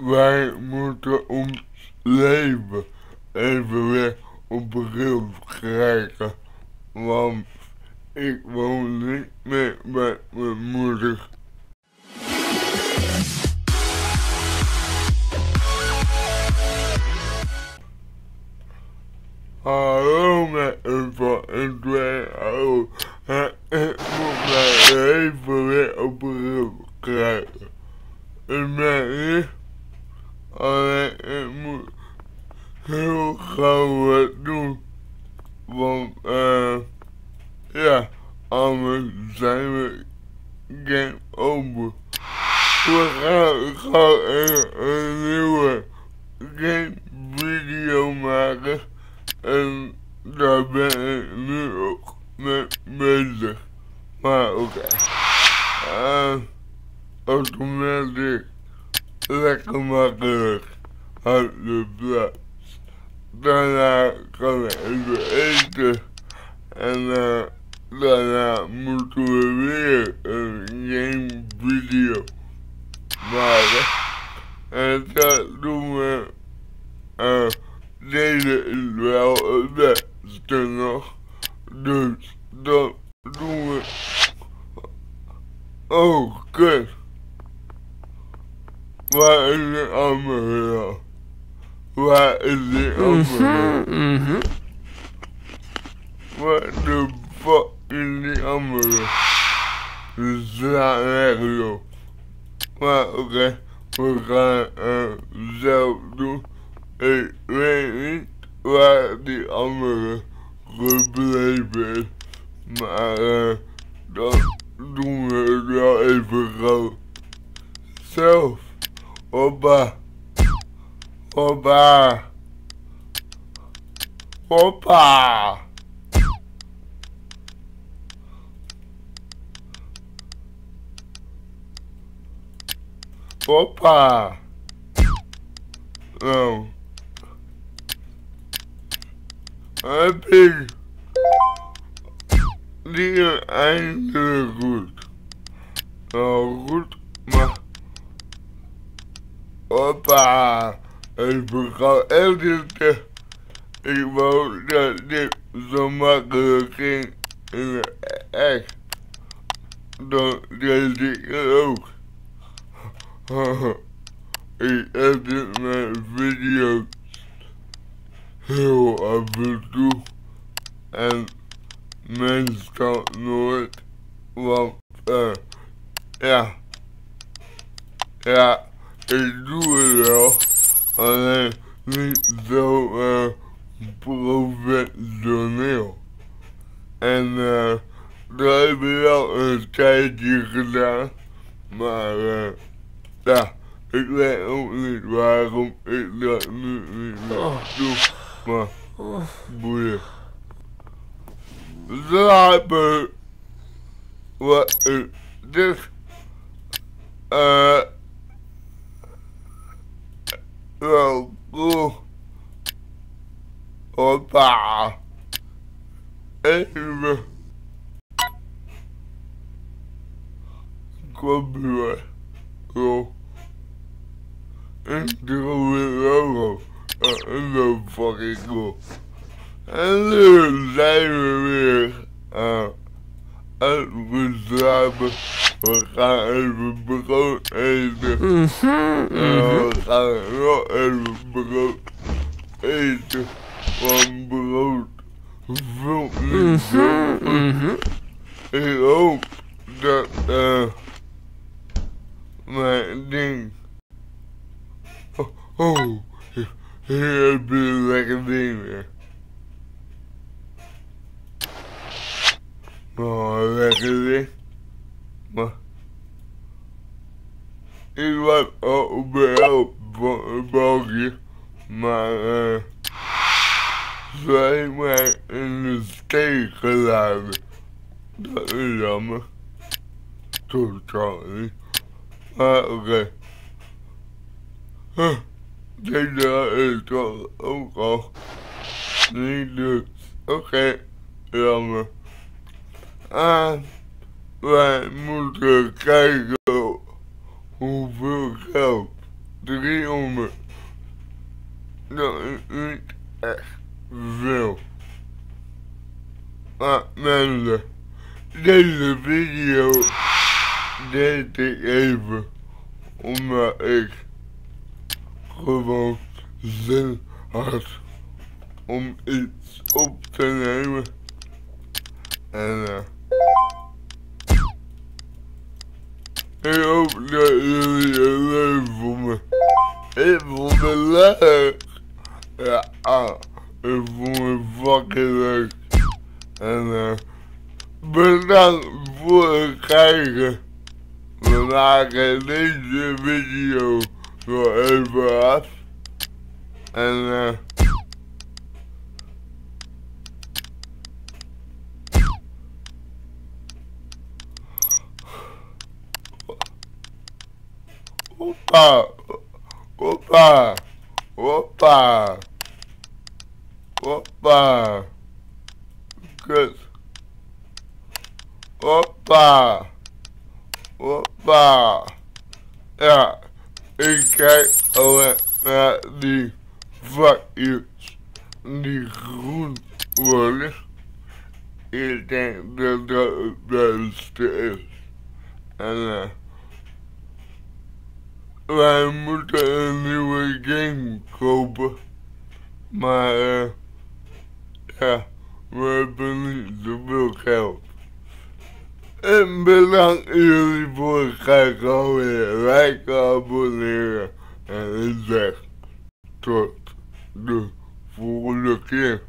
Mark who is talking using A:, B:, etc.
A: wij moeten ons leven even weer op bril krijgen. Want ik woon niet meer met mijn moeder. Hallo met een van en twee, hallo. Ik moet mijn leven weer op bril krijgen. Ik ben hier, alleen ik moet heel gauw wat doen. Want ja, anders zijn we game over. We gaan gauw een nieuwe game video maken. En daar ben ik nu ook mee bezig. Maar oké. Automatisch. Lekker makkelijk. Uit de plaats. Daarna gaan we even eten. En daarna moeten we weer een game video maken. En dat doen we. Deze is wel het beste nog. Dus dat doen we. Oh, kut. Waar is die andere dan? Waar is die andere? What the fuck is die andere? Ze slaat nergens op. Maar oké, we gaan zelf doen. Ik weet niet waar die andere gebleven is. Maar dan doen we het wel even gauw. Zelf. Hoppa. Hoppa. Hoppa. Hoppa. Nou. Heb ik die is eindelijk goed. Nou goed, maar hoppa, even gauw editen. Ik wou dat dit zo makkelijk ging in de echt. Dan deed ik het ook. Ik edit mijn video's heel af en toe. En meestal nooit. Want ja. Ja, ik doe het wel. Alleen niet zo professioneel. En dat heb ik wel een tijdje gedaan. Maar ja, ik weet ook niet waarom ik dat nu niet meer doe. Maar boeien. Slapen. Wat is dit? Wel cool. Hoppa. Even. Copyright. Zo. Intro weer logo. Dat is wel fucking cool. En nu zijn we weer uitgeslapen. We gaan even brood eten. We gaan nog even brood eten. Want brood vult niet zo. Ik hoop dat mijn ding. Oh, hier heb je een lekker ding weer. Oh, lekker ding. Maar ik was al behelp van een balkje, maar ze heeft mij in de steek gelaten. Dat is jammer. Totaal niet. Maar oké. Deze is toch ook al niet dus. Oké, jammer. Wij moeten kijken hoeveel geld 300. Dat is niet echt veel. Maar mensen, deze video deed ik even omdat ik gewoon zin had om iets op te nemen. En ik hoop dat jullie het leuk vonden. Ik vond het leuk. Ja, ik vond het fucking leuk. En bedankt voor het kijken. We maken deze video nog even af. En hoppa, hoppa, hoppa, hoppa, kut, hoppa, hoppa. Ja, ik kijk alleen naar die vakjes die groen worden. Ik denk dat dat het beste is. En wij moeten een nieuwe game kopen. Maar ja, we hebben niet zoveel geld. En bedankt jullie voor het kijken alweer. Liken, abonneren. En ik zeg tot de volgende keer.